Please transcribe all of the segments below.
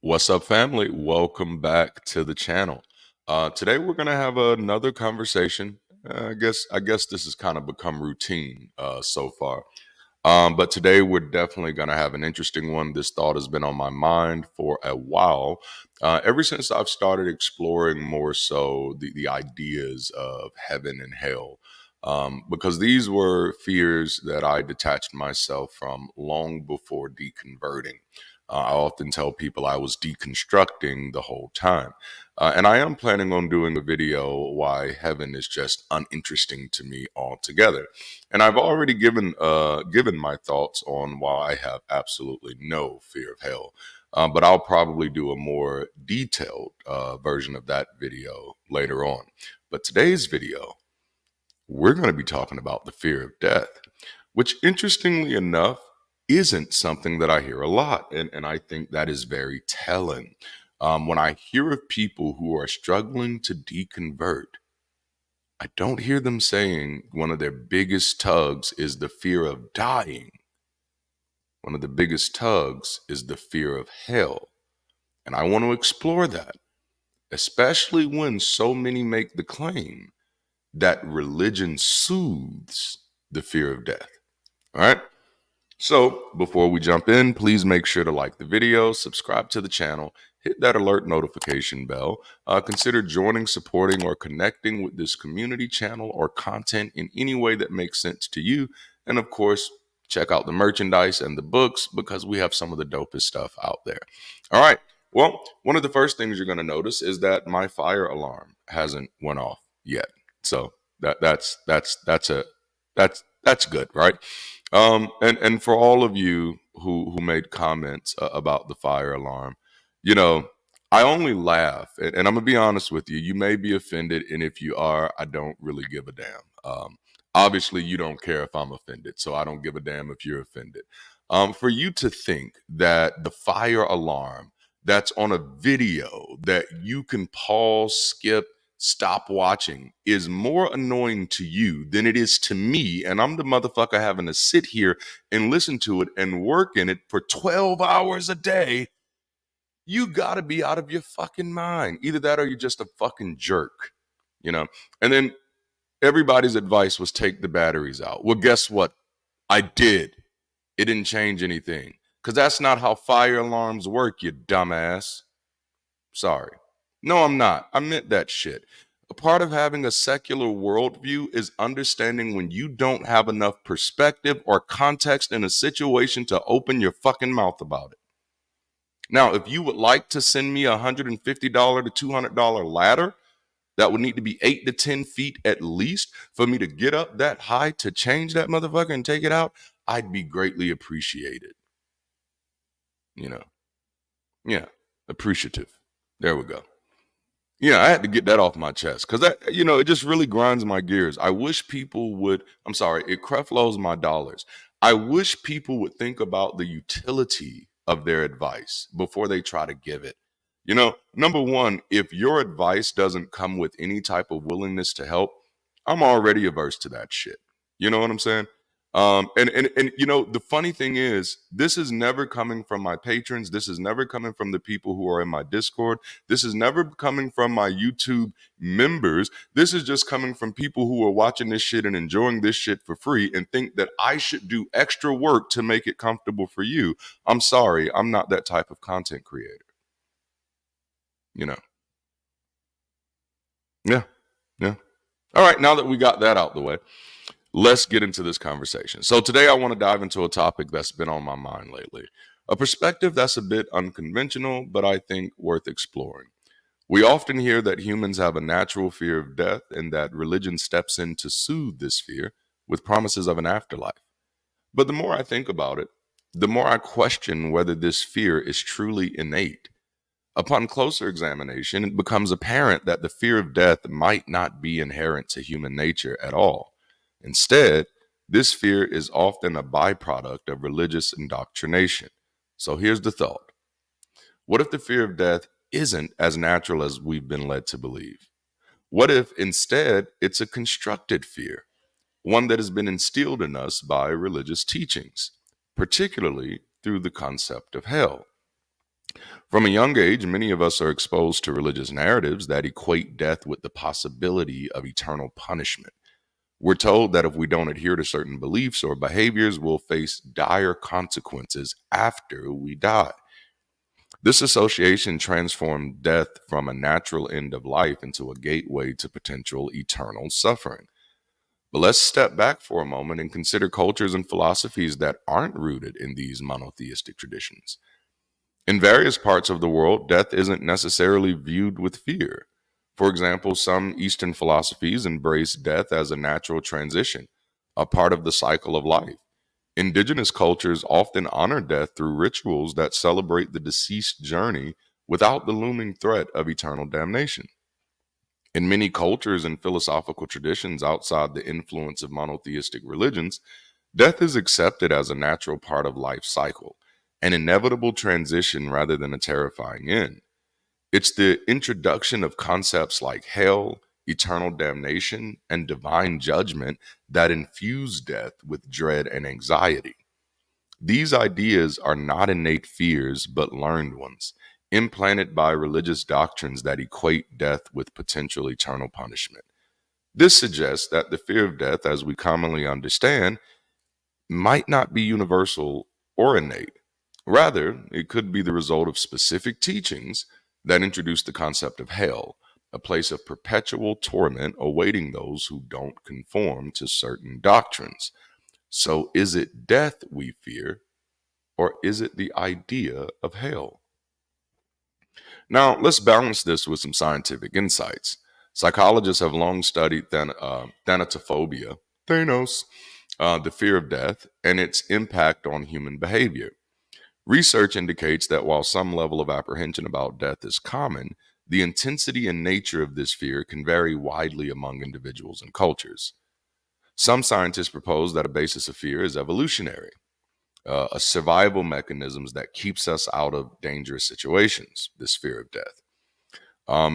What's up, family? Welcome back to the channel. Today we're gonna have another conversation. I guess this has kind of become routine so far. But today we're definitely gonna have an interesting one. This thought has been on my mind for a while. Ever since I've started exploring more so the ideas of heaven and hell. Because these were fears that I detached myself from long before deconverting. I often tell people I was deconstructing the whole time. And I am planning on doing a video why heaven is just uninteresting to me altogether. And I've already given my thoughts on why I have absolutely no fear of hell. But I'll probably do a more detailed version of that video later on. But today's video, we're going to be talking about the fear of death, which interestingly enough isn't something that I hear a lot. And I think that is very telling. When I hear of people who are struggling to deconvert, I don't hear them saying one of their biggest tugs is the fear of dying. One of the biggest tugs is the fear of hell. And I want to explore that, especially when so many make the claim that religion soothes the fear of death. All right. So before we jump in, please make sure to like the video, subscribe to the channel, hit that alert notification bell. Consider joining, supporting, or connecting with this community channel or content in any way that makes sense to you. And of course, check out the merchandise and the books because we have some of the dopest stuff out there. All right. Well, one of the first things you're going to notice is that my fire alarm hasn't went off yet. So that's good, right? And for all of you who made comments about the fire alarm, you know, I only laugh, and I'm gonna be honest with you. You may be offended, and if you are, I don't really give a damn. Obviously, you don't care if I'm offended, so I don't give a damn if you're offended. For you to think that the fire alarm that's on a video that you can pause, skip, stop watching is more annoying to you than it is to me. And I'm the motherfucker having to sit here and listen to it and work in it for 12 hours a day. You gotta be out of your fucking mind. Either that or you're just a fucking jerk, you know? And then everybody's advice was take the batteries out. Well, guess what? I did. It didn't change anything. Because that's not how fire alarms work, you dumbass. Sorry. No, I'm not. I meant that shit. A part of having a secular worldview is understanding when you don't have enough perspective or context in a situation to open your fucking mouth about it. Now, if you would like to send me a $150 to $200 ladder that would need to be 8 to 10 feet at least for me to get up that high to change that motherfucker and take it out, I'd be greatly appreciated. You know, yeah, appreciative. There we go. Yeah, I had to get that off my chest because that, it just really grinds my gears. I wish people would, I'm sorry, it creflows my dollars. I wish people would think about the utility of their advice before they try to give it. Number one, if your advice doesn't come with any type of willingness to help, I'm already averse to that shit. You know what I'm saying? And the funny thing is, this is never coming from my patrons. This is never coming from the people who are in my Discord. This is never coming from my YouTube members. This is just coming from people who are watching this shit and enjoying this shit for free and think that I should do extra work to make it comfortable for you. I'm sorry, I'm not that type of content creator. You know? Yeah. Yeah. All right, now that we got that out the way, let's get into this conversation. So today I want to dive into a topic that's been on my mind lately. A perspective that's a bit unconventional, but I think worth exploring. We often hear that humans have a natural fear of death and that religion steps in to soothe this fear with promises of an afterlife. But the more I think about it, the more I question whether this fear is truly innate. Upon closer examination, it becomes apparent that the fear of death might not be inherent to human nature at all. Instead, this fear is often a byproduct of religious indoctrination. So here's the thought. What if the fear of death isn't as natural as we've been led to believe? What if instead it's a constructed fear, one that has been instilled in us by religious teachings, particularly through the concept of hell? From a young age, many of us are exposed to religious narratives that equate death with the possibility of eternal punishment. We're told that if we don't adhere to certain beliefs or behaviors, we'll face dire consequences after we die. This association transformed death from a natural end of life into a gateway to potential eternal suffering. But let's step back for a moment and consider cultures and philosophies that aren't rooted in these monotheistic traditions. In various parts of the world, death isn't necessarily viewed with fear. For example, some Eastern philosophies embrace death as a natural transition, a part of the cycle of life. Indigenous cultures often honor death through rituals that celebrate the deceased journey without the looming threat of eternal damnation. In many cultures and philosophical traditions outside the influence of monotheistic religions, death is accepted as a natural part of life's cycle, an inevitable transition rather than a terrifying end. It's the introduction of concepts like hell, eternal damnation, and divine judgment that infuse death with dread and anxiety. These ideas are not innate fears, but learned ones, implanted by religious doctrines that equate death with potential eternal punishment. This suggests that the fear of death, as we commonly understand, might not be universal or innate. Rather, it could be the result of specific teachings that introduce the concept of hell, a place of perpetual torment awaiting those who don't conform to certain doctrines. So, is it death we fear, or is it the idea of hell? Now, let's balance this with some scientific insights. Psychologists have long studied thanatophobia, Thanos, the fear of death, and its impact on human behavior. Research indicates that while some level of apprehension about death is common, the intensity and nature of this fear can vary widely among individuals and cultures. Some scientists propose that a basis of fear is evolutionary, a survival mechanisms that keeps us out of dangerous situations, this fear of death.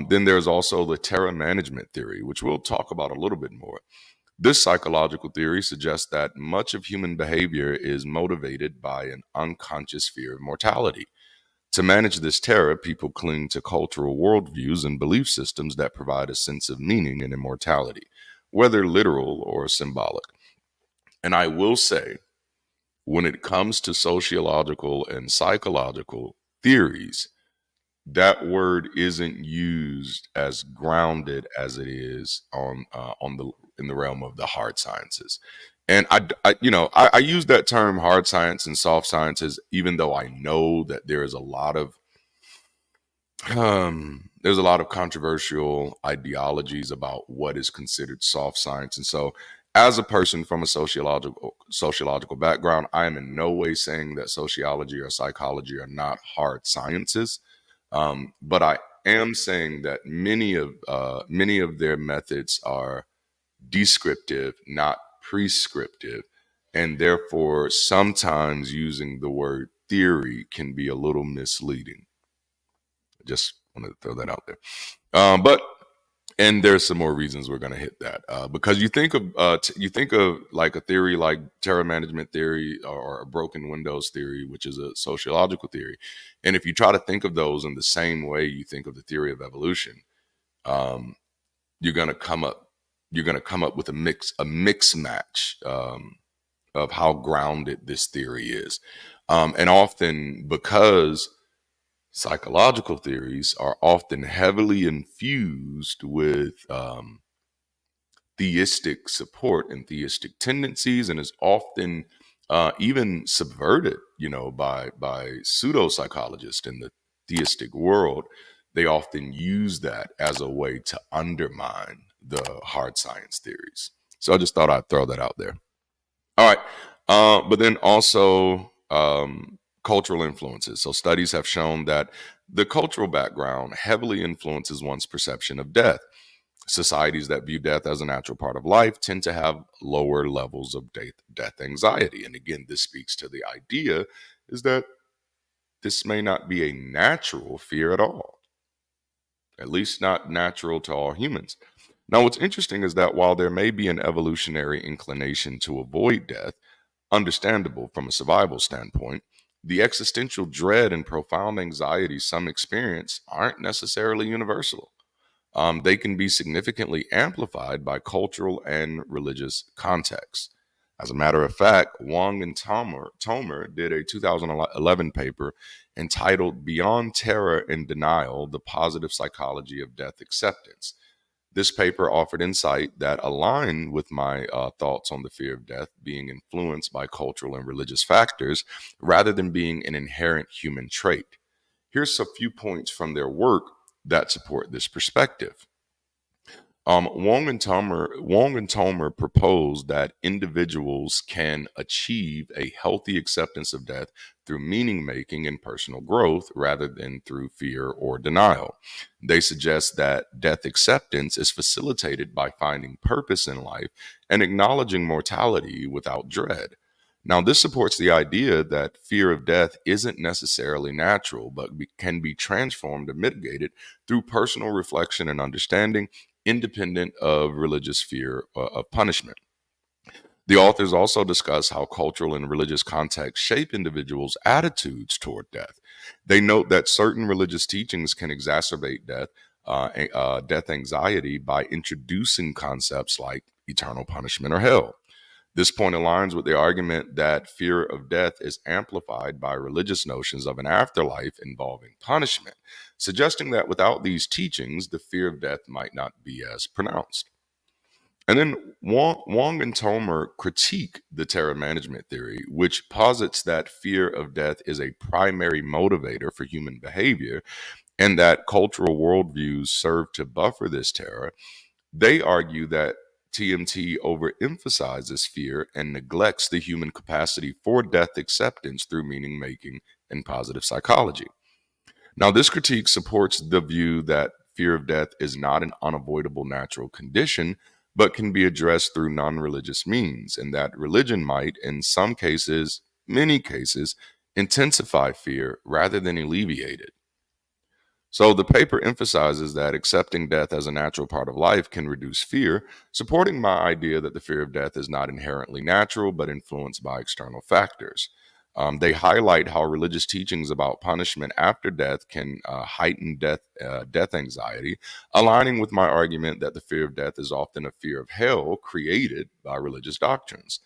Then there's also the terror management theory, which we'll talk about a little bit more. This psychological theory suggests that much of human behavior is motivated by an unconscious fear of mortality. To manage this terror, people cling to cultural worldviews and belief systems that provide a sense of meaning and immortality, whether literal or symbolic. And I will say, when it comes to sociological and psychological theories, that word isn't used as grounded as it is on the in the realm of the hard sciences. And I use that term hard science and soft sciences, even though I know that there's a lot of controversial ideologies about what is considered soft science. And so, as a person from a sociological background, I am in no way saying that sociology or psychology are not hard sciences, but I am saying that many of their methods are descriptive, not prescriptive, and therefore sometimes using the word theory can be a little misleading. Just wanted to throw that out there. But and there's some more reasons we're going to hit that because you think of like a theory like terror management theory or a broken windows theory, which is a sociological theory, and if you try to think of those in the same way you think of the theory of evolution, um, you're going to come up with a mix match of how grounded this theory is, and often because psychological theories are often heavily infused with theistic support and theistic tendencies, and is often even subverted, by pseudo psychologists in the theistic world. They often use that as a way to undermine the hard science theories. So I just thought I'd throw that out there. All right. But then also cultural influences. So studies have shown that the cultural background heavily influences one's perception of death. Societies that view death as a natural part of life tend to have lower levels of death anxiety. And again, this speaks to the idea is that this may not be a natural fear at all, at least not natural to all humans. Now, what's interesting is that while there may be an evolutionary inclination to avoid death, understandable from a survival standpoint, the existential dread and profound anxiety some experience aren't necessarily universal. They can be significantly amplified by cultural and religious contexts. As a matter of fact, Wong and Tomer did a 2011 paper entitled Beyond Terror and Denial: The Positive Psychology of Death Acceptance. This paper offered insight that aligned with my thoughts on the fear of death being influenced by cultural and religious factors rather than being an inherent human trait. Here's a few points from their work that support this perspective. Wong and Tomer proposed that individuals can achieve a healthy acceptance of death through meaning making and personal growth rather than through fear or denial. They suggest that death acceptance is facilitated by finding purpose in life and acknowledging mortality without dread. Now, this supports the idea that fear of death isn't necessarily natural, but can be transformed or mitigated through personal reflection and understanding, independent of religious fear of punishment. The authors also discuss how cultural and religious contexts shape individuals' attitudes toward death. They note that certain religious teachings can exacerbate death anxiety by introducing concepts like eternal punishment or hell. This point aligns with the argument that fear of death is amplified by religious notions of an afterlife involving punishment, suggesting that without these teachings, the fear of death might not be as pronounced. And then Wong and Tomer critique the terror management theory, which posits that fear of death is a primary motivator for human behavior and that cultural worldviews serve to buffer this terror. They argue that TMT overemphasizes fear and neglects the human capacity for death acceptance through meaning making and positive psychology. Now, this critique supports the view that fear of death is not an unavoidable natural condition, but can be addressed through non religious means, and that religion might, in some cases, many cases, intensify fear rather than alleviate it. So the paper emphasizes that accepting death as a natural part of life can reduce fear, supporting my idea that the fear of death is not inherently natural but influenced by external factors. They highlight how religious teachings about punishment after death can heighten death anxiety, aligning with my argument that the fear of death is often a fear of hell created by religious doctrines.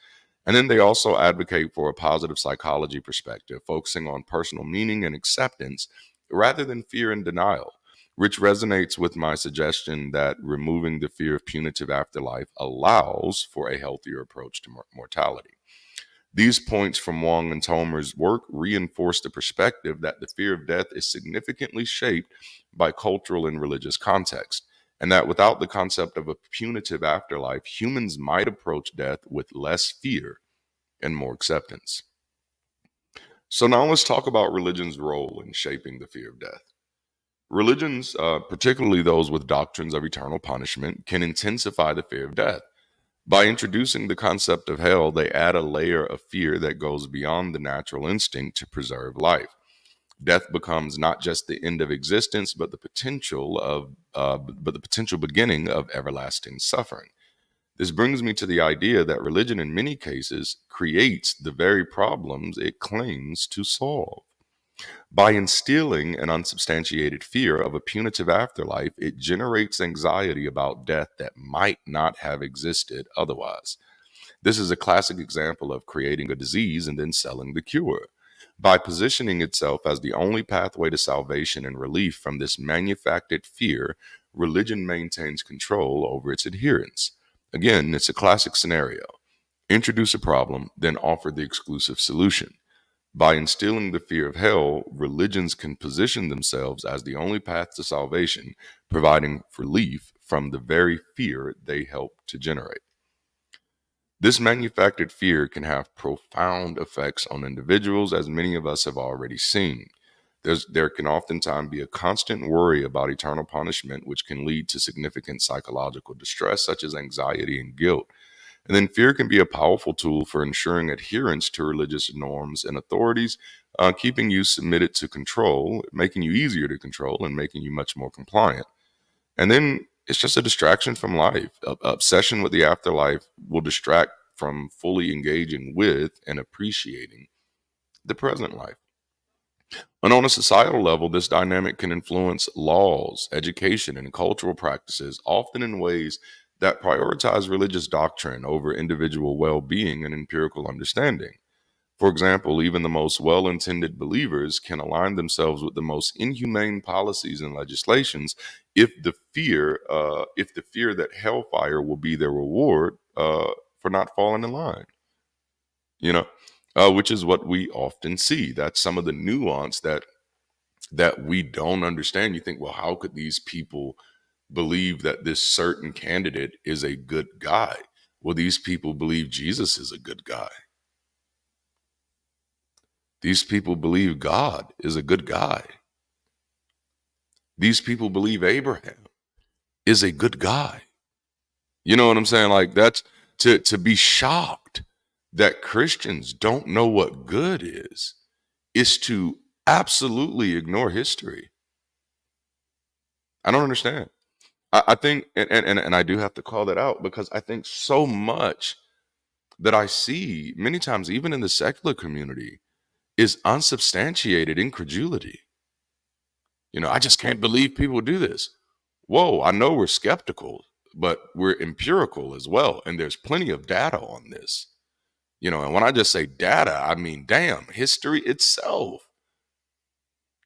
And then they also advocate for a positive psychology perspective, focusing on personal meaning and acceptance rather than fear and denial, which resonates with my suggestion that removing the fear of punitive afterlife allows for a healthier approach to mortality. These points from Wong and Tomer's work reinforce the perspective that the fear of death is significantly shaped by cultural and religious context, and that without the concept of a punitive afterlife, humans might approach death with less fear and more acceptance. So now let's talk about religion's role in shaping the fear of death. Religions, particularly those with doctrines of eternal punishment, can intensify the fear of death. By introducing the concept of hell, they add a layer of fear that goes beyond the natural instinct to preserve life. Death becomes not just the end of existence, but the potential beginning of everlasting suffering. This brings me to the idea that religion, in many cases, creates the very problems it claims to solve. By instilling an unsubstantiated fear of a punitive afterlife, it generates anxiety about death that might not have existed otherwise. This is a classic example of creating a disease and then selling the cure. By positioning itself as the only pathway to salvation and relief from this manufactured fear, religion maintains control over its adherents. Again, it's a classic scenario. Introduce a problem, then offer the exclusive solution. By instilling the fear of hell, religions can position themselves as the only path to salvation, providing relief from the very fear they help to generate. This manufactured fear can have profound effects on individuals, as many of us have already seen. There can oftentimes be a constant worry about eternal punishment, which can lead to significant psychological distress, such as anxiety and guilt. And then fear can be a powerful tool for ensuring adherence to religious norms and authorities, keeping you submitted to control, making you easier to control, and making you much more compliant. And then it's just a distraction from life. Obsession with the afterlife will distract from fully engaging with and appreciating the present life. And on a societal level, this dynamic can influence laws, education, and cultural practices, often in ways that prioritize religious doctrine over individual well being and empirical understanding. For example, even the most well intended believers can align themselves with the most inhumane policies and legislations if the fear that hellfire will be their reward for not falling in line, you know, which is what we often see. That's some of the nuance that we don't understand. You think, well, how could these people believe that this certain candidate is a good guy? Well, these people believe Jesus is a good guy. These people believe God is a good guy. These people believe Abraham is a good guy. You know what I'm saying? Like that's to be shocked that Christians don't know what good is to absolutely ignore history. I don't understand. I think, and I do have to call that out because I think so much that I see many times, even in the secular community, is unsubstantiated incredulity. I just can't believe people do this. Whoa, I know we're skeptical, but we're empirical as well. And there's plenty of data on this. And when I just say data, I mean, damn, history itself.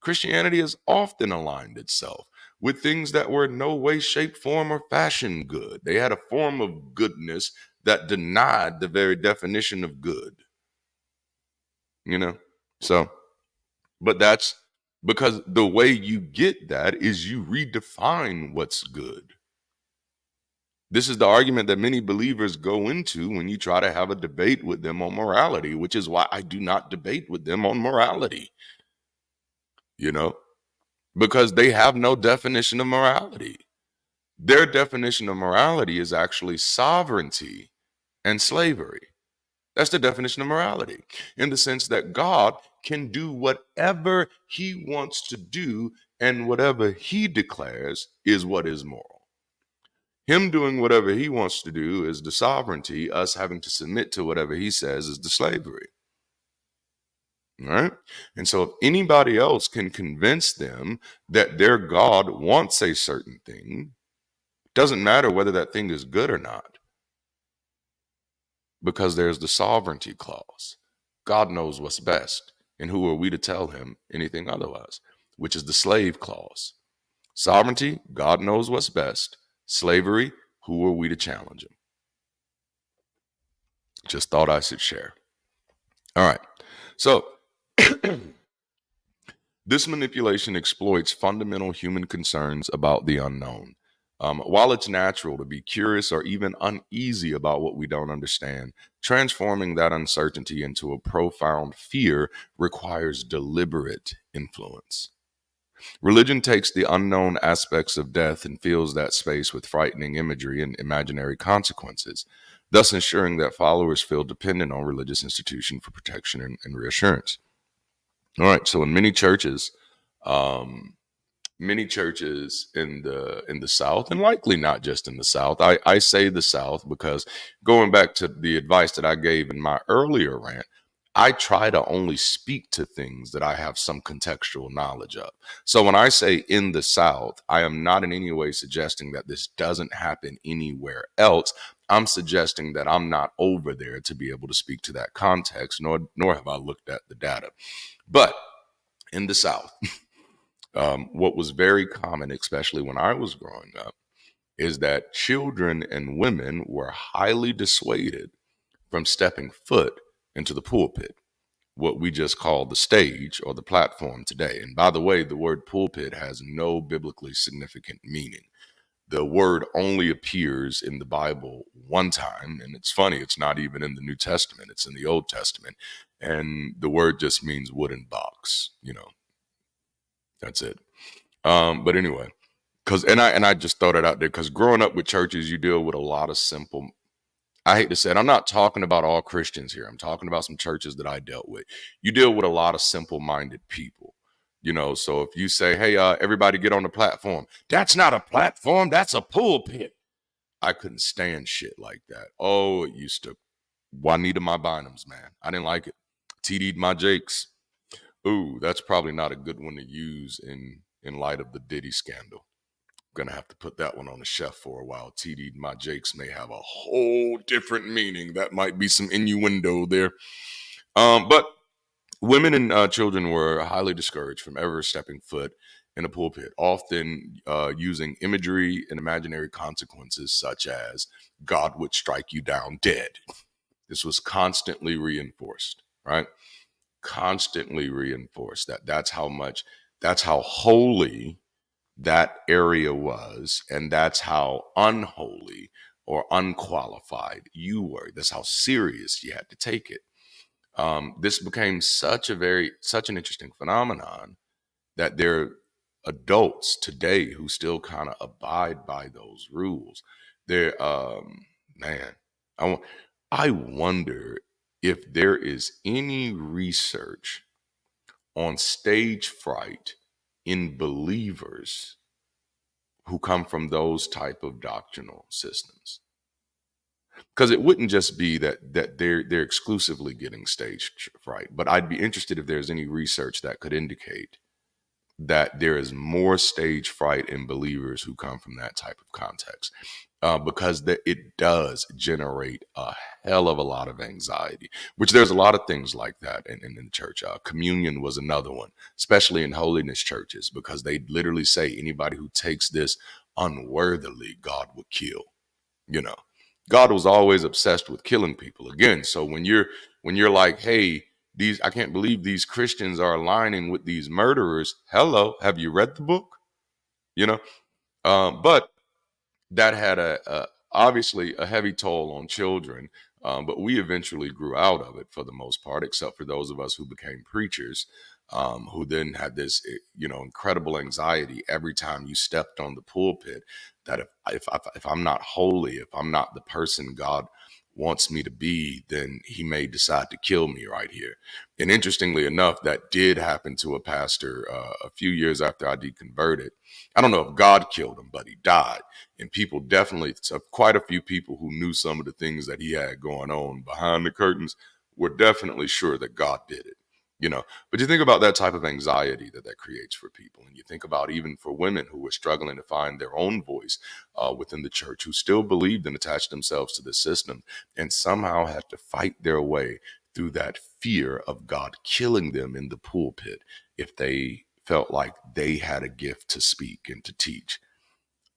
Christianity has often aligned itself with things that were in no way, shape, form, or fashion good. They had a form of goodness that denied the very definition of good. You know? So, but that's because the way you get that is you redefine what's good. This is the argument that many believers go into when you try to have a debate with them on morality, which is why I do not debate with them on morality, you know, because they have no definition of morality. Their definition of morality is actually sovereignty and slavery. That's the definition of morality, in the sense that God can do whatever he wants to do, and whatever he declares is what is moral. Him doing whatever he wants to do is the sovereignty, us having to submit to whatever he says is the slavery. All right. And so if anybody else can convince them that their God wants a certain thing, doesn't matter whether that thing is good or not, because there's the sovereignty clause. God knows what's best. And who are we to tell him anything otherwise? Which is the slave clause. Sovereignty, God knows what's best. Slavery, who are we to challenge him? Just thought I should share. All right. So this manipulation exploits fundamental human concerns about the unknown. While it's natural to be curious or even uneasy about what we don't understand, transforming that uncertainty into a profound fear requires deliberate influence. Religion takes the unknown aspects of death and fills that space with frightening imagery and imaginary consequences, thus ensuring that followers feel dependent on religious institutions for protection and reassurance. All right, so in um, many churches in the South, and likely not just in the South, I say the South because going back to the advice that I gave in my earlier rant, I try to only speak to things that I have some contextual knowledge of. So when I say in the South, I am not in any way suggesting that this doesn't happen anywhere else. I'm suggesting that I'm not over there to be able to speak to that context, nor have I looked at the data. But in the South, what was very common, especially when I was growing up, is that children and women were highly dissuaded from stepping foot into the pulpit, what we just call the stage or the platform today. And by the way, the word pulpit has no biblically significant meaning. The word only appears in the Bible one time, and it's funny, it's not even in the New Testament, it's in the Old Testament. And the word just means wooden box, that's it. But anyway, and I just throw that out there because growing up with churches, you deal with a lot of simple. I hate to say it, I'm not talking about all Christians here. I'm talking about some churches that I dealt with. You deal with a lot of simple-minded people. So if you say, "Hey, everybody get on the platform," that's not a platform. That's a pulpit. I couldn't stand shit like that. Oh, it used to Juanita my Bynums, man. I didn't like it. TD'd my Jakes. Ooh, that's probably not a good one to use in light of the Diddy scandal. Gonna have to put that one on the shelf for a while. TD, my Jakes may have a whole different meaning. That might be some innuendo there. But women and children were highly discouraged from ever stepping foot in a pulpit, often using imagery and imaginary consequences such as God would strike you down dead. This was constantly reinforced, right? Constantly reinforced that's how holy that area was, and that's how unholy or unqualified you were. That's how serious you had to take it. This became such an interesting phenomenon that there are adults today who still kind of abide by those rules. They're man, I, wo- I wonder if there is any research on stage fright in believers who come from those type of doctrinal systems, because it wouldn't just be that they're exclusively getting stage fright, but I'd be interested if there's any research that could indicate that there is more stage fright in believers who come from that type of context, because it does generate a hell of a lot of anxiety, which there's a lot of things like that in the church. Communion was another one, especially in holiness churches, because they literally say anybody who takes this unworthily, God will kill. You know, God was always obsessed with killing people again. So when you're like, hey, these I can't believe these Christians are aligning with these murderers. Hello, have you read the book? You know, but that had a obviously a heavy toll on children. But we eventually grew out of it for the most part, except for those of us who became preachers, who then had this, incredible anxiety every time you stepped on the pulpit. That if I'm not holy, if I'm not the person God wants me to be, then He may decide to kill me right here. And interestingly enough, that did happen to a pastor a few years after I deconverted. I don't know if God killed him, but he died. And people definitely, so quite a few people who knew some of the things that he had going on behind the curtains were definitely sure that God did it. But you think about that type of anxiety that creates for people, and you think about even for women who were struggling to find their own voice within the church, who still believed and attached themselves to the system, and somehow had to fight their way through that fear of God killing them in the pulpit if they felt like they had a gift to speak and to teach.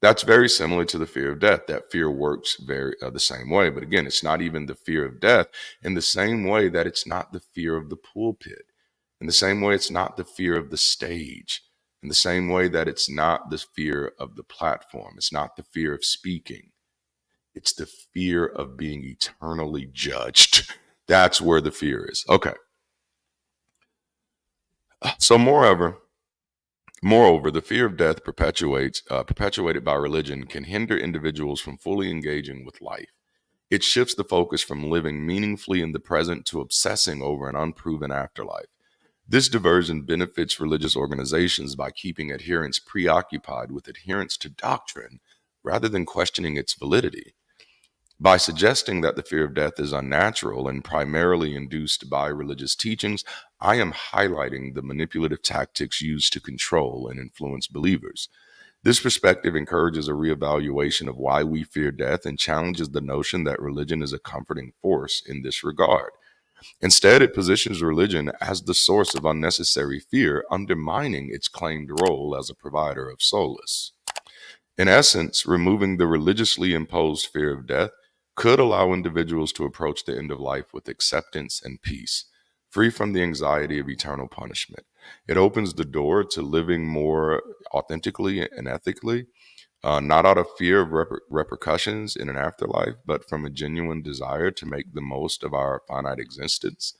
That's very similar to the fear of death. That fear works very the same way. But again, it's not even the fear of death in the same way that it's not the fear of the pulpit, in the same way it's not the fear of the stage, in the same way that it's not the fear of the platform. It's not the fear of speaking. It's the fear of being eternally judged. That's where the fear is. Okay. So, moreover, the fear of death perpetuated by religion can hinder individuals from fully engaging with life. It shifts the focus from living meaningfully in the present to obsessing over an unproven afterlife. This diversion benefits religious organizations by keeping adherents preoccupied with adherence to doctrine rather than questioning its validity. By suggesting that the fear of death is unnatural and primarily induced by religious teachings, I am highlighting the manipulative tactics used to control and influence believers. This perspective encourages a reevaluation of why we fear death and challenges the notion that religion is a comforting force in this regard. Instead, it positions religion as the source of unnecessary fear, undermining its claimed role as a provider of solace. In essence, removing the religiously imposed fear of death could allow individuals to approach the end of life with acceptance and peace, free from the anxiety of eternal punishment. It opens the door to living more authentically and ethically, not out of fear of repercussions in an afterlife, but from a genuine desire to make the most of our finite existence.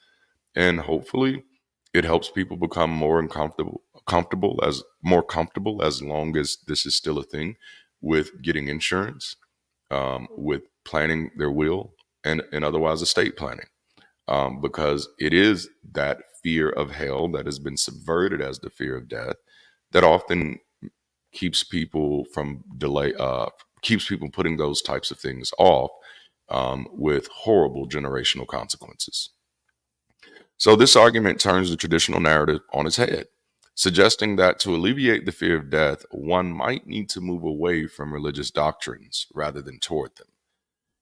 And hopefully, it helps people become more comfortable as long as this is still a thing, with getting insurance, with planning their will, and otherwise estate planning, because it is that fear of hell that has been subverted as the fear of death that often keeps people from keeps people putting those types of things off, with horrible generational consequences. So this argument turns the traditional narrative on its head, suggesting that to alleviate the fear of death, one might need to move away from religious doctrines rather than toward them.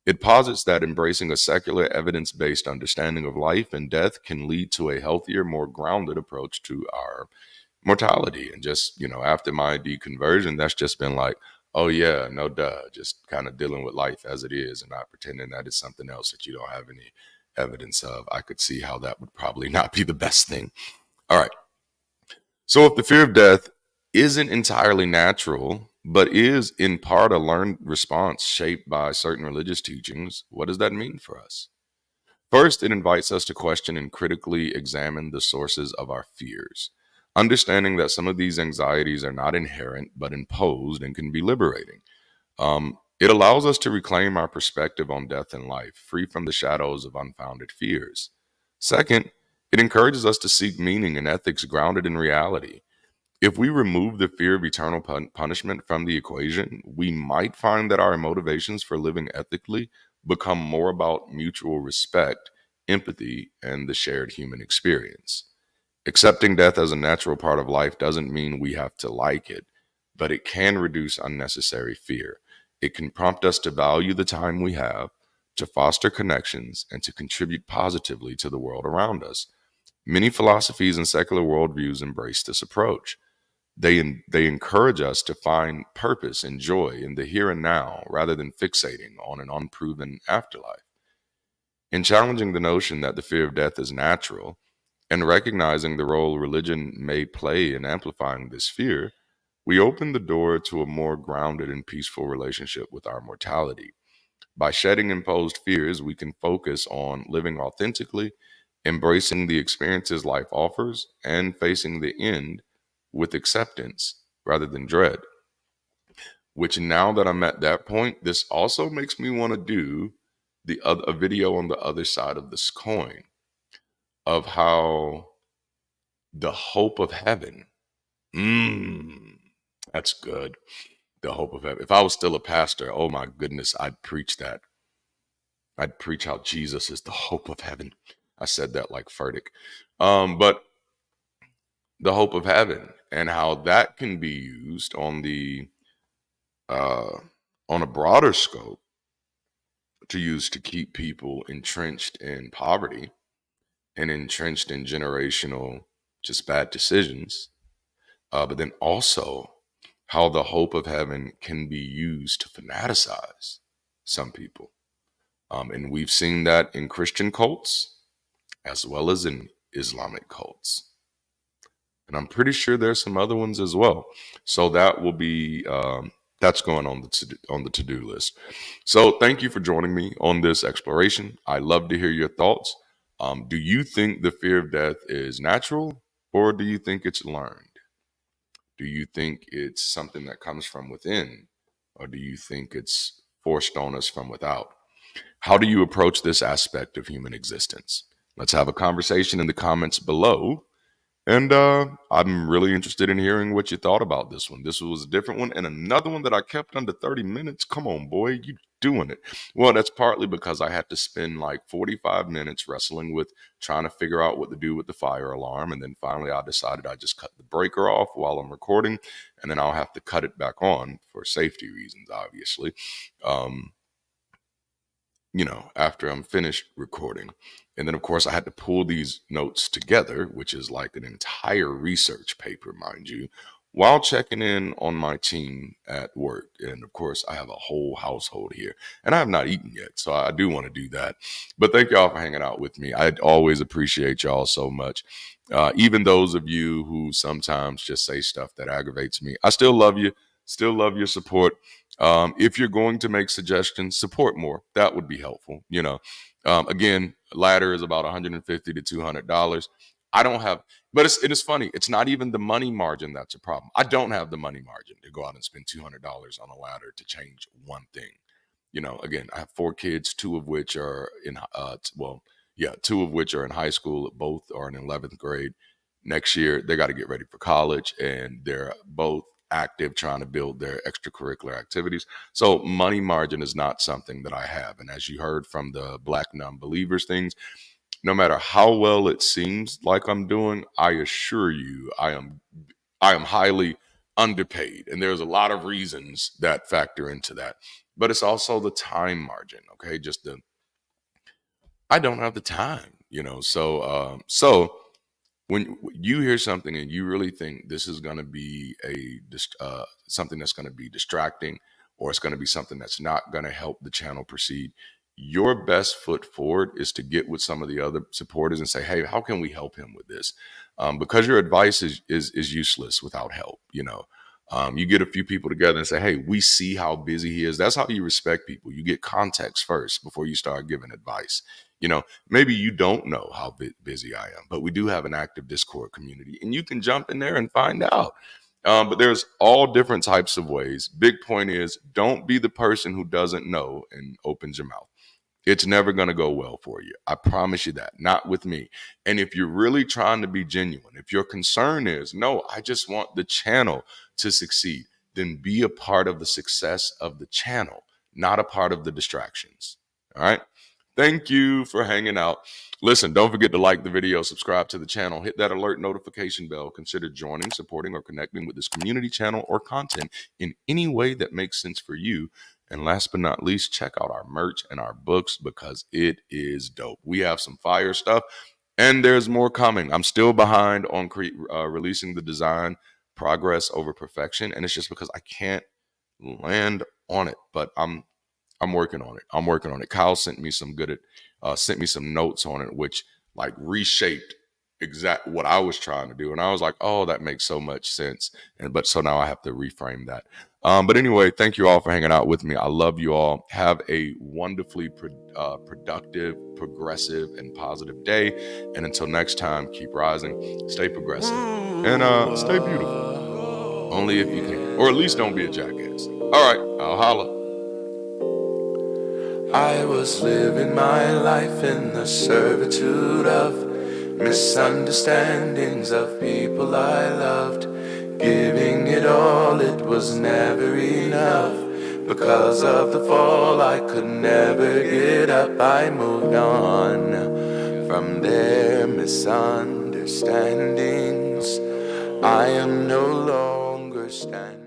It posits that embracing a secular, evidence based understanding of life and death can lead to a healthier, more grounded approach to our mortality. And just, after my deconversion, that's just been like, oh, yeah, no duh, just kind of dealing with life as it is and not pretending that it's something else that you don't have any evidence of. I could see how that would probably not be the best thing. All right. So if the fear of death isn't entirely natural, but is in part a learned response shaped by certain religious teachings, what does that mean for us? First, it invites us to question and critically examine the sources of our fears, understanding that some of these anxieties are not inherent but imposed and can be liberating. It allows us to reclaim our perspective on death and life, free from the shadows of unfounded fears. Second, it encourages us to seek meaning and ethics grounded in reality. If we remove the fear of eternal punishment from the equation, we might find that our motivations for living ethically become more about mutual respect, empathy, and the shared human experience. Accepting death as a natural part of life doesn't mean we have to like it, but it can reduce unnecessary fear. It can prompt us to value the time we have, to foster connections, and to contribute positively to the world around us. Many philosophies and secular worldviews embrace this approach. They encourage us to find purpose and joy in the here and now rather than fixating on an unproven afterlife. In challenging the notion that the fear of death is natural and recognizing the role religion may play in amplifying this fear, we open the door to a more grounded and peaceful relationship with our mortality. By shedding imposed fears, we can focus on living authentically, embracing the experiences life offers, and facing the end with acceptance rather than dread. Which, now that I'm at that point, this also makes me want to do a video on the other side of this coin of how the hope of heaven. Mm, that's good. The hope of heaven. If I was still a pastor, oh my goodness, I'd preach that. I'd preach how Jesus is the hope of heaven. I said that like Furtick. But the hope of heaven and how that can be used uh, on a broader scope to use to keep people entrenched in poverty and entrenched in generational just bad decisions. But then also how the hope of heaven can be used to fanaticize some people. And we've seen that in Christian cults as well as in Islamic cults. And I'm pretty sure there's some other ones as well. So that will be that's going on the to-do list. So thank you for joining me on this exploration. I love to hear your thoughts. Do you think the fear of death is natural, or do you think it's learned? Do you think it's something that comes from within, or do you think it's forced on us from without? How do you approach this aspect of human existence? Let's have a conversation in the comments below. And I'm really interested in hearing what you thought about this one. This was a different one and another one that I kept under 30 minutes. Come on, boy, you doing it. Well, that's partly because I had to spend like 45 minutes wrestling with trying to figure out what to do with the fire alarm. And then finally I decided I just cut the breaker off while I'm recording, and then I'll have to cut it back on for safety reasons, obviously. Um, after I'm finished recording. And then, of course, I had to pull these notes together, which is like an entire research paper, mind you, while checking in on my team at work. And of course, I have a whole household here, and I have not eaten yet. So I do want to do that. But thank y'all for hanging out with me. I always appreciate y'all so much. Even those of you who sometimes just say stuff that aggravates me, I still love you, still love your support. If you're going to make suggestions, support more. That would be helpful. Again, ladder is about $150 to $200. I don't have, but it is funny. It's not even the money margin that's a problem. I don't have the money margin to go out and spend $200 on a ladder to change one thing. Again, I have 4 kids, 2 of which are in, two of which are in high school. Both are in 11th grade. Next year, they got to get ready for college, and they're both active trying to build their extracurricular activities. So money margin is not something that I have. And as you heard from the Black non-believers things, no matter how well it seems like I'm doing, I assure you I am highly underpaid. And there's a lot of reasons that factor into that. But it's also the time margin, okay? I don't have the time, so when you hear something and you really think this is going to be something that's going to be distracting, or it's going to be something that's not going to help the channel proceed, your best foot forward is to get with some of the other supporters and say, hey, how can we help him with this? Because your advice is useless without help. You get a few people together and say, hey, we see how busy he is. That's how you respect people. You get context first before you start giving advice. Maybe you don't know how busy I am, but we do have an active Discord community, and you can jump in there and find out. But there's all different types of ways. Big point is, don't be the person who doesn't know and opens your mouth. It's never going to go well for you. I promise you that. Not with me. And if you're really trying to be genuine, if your concern is, no, I just want the channel to succeed, then be a part of the success of the channel, not a part of the distractions. All right. Thank you for hanging out. Listen, don't forget to like the video, subscribe to the channel, hit that alert notification bell. Consider joining, supporting, or connecting with this community channel or content in any way that makes sense for you. And last but not least, check out our merch and our books, because it is dope. We have some fire stuff, and there's more coming. I'm still behind on releasing the design progress over perfection, and it's just because I can't land on it, but I'm working on it. I'm working on it. Kyle sent me some sent me some notes on it, which like reshaped exact what I was trying to do. And I was like, oh, that makes so much sense. But so now I have to reframe that. But anyway, thank you all for hanging out with me. I love you all. Have a wonderfully productive, progressive, and positive day. And until next time, keep rising, stay progressive, and stay beautiful. Only if you can. Or at least don't be a jackass. All right, I'll holla. I was living my life in the servitude of misunderstandings of people I loved. Giving it all, it was never enough. Because of the fall, I could never get up. I moved on from their misunderstandings. I am no longer standing.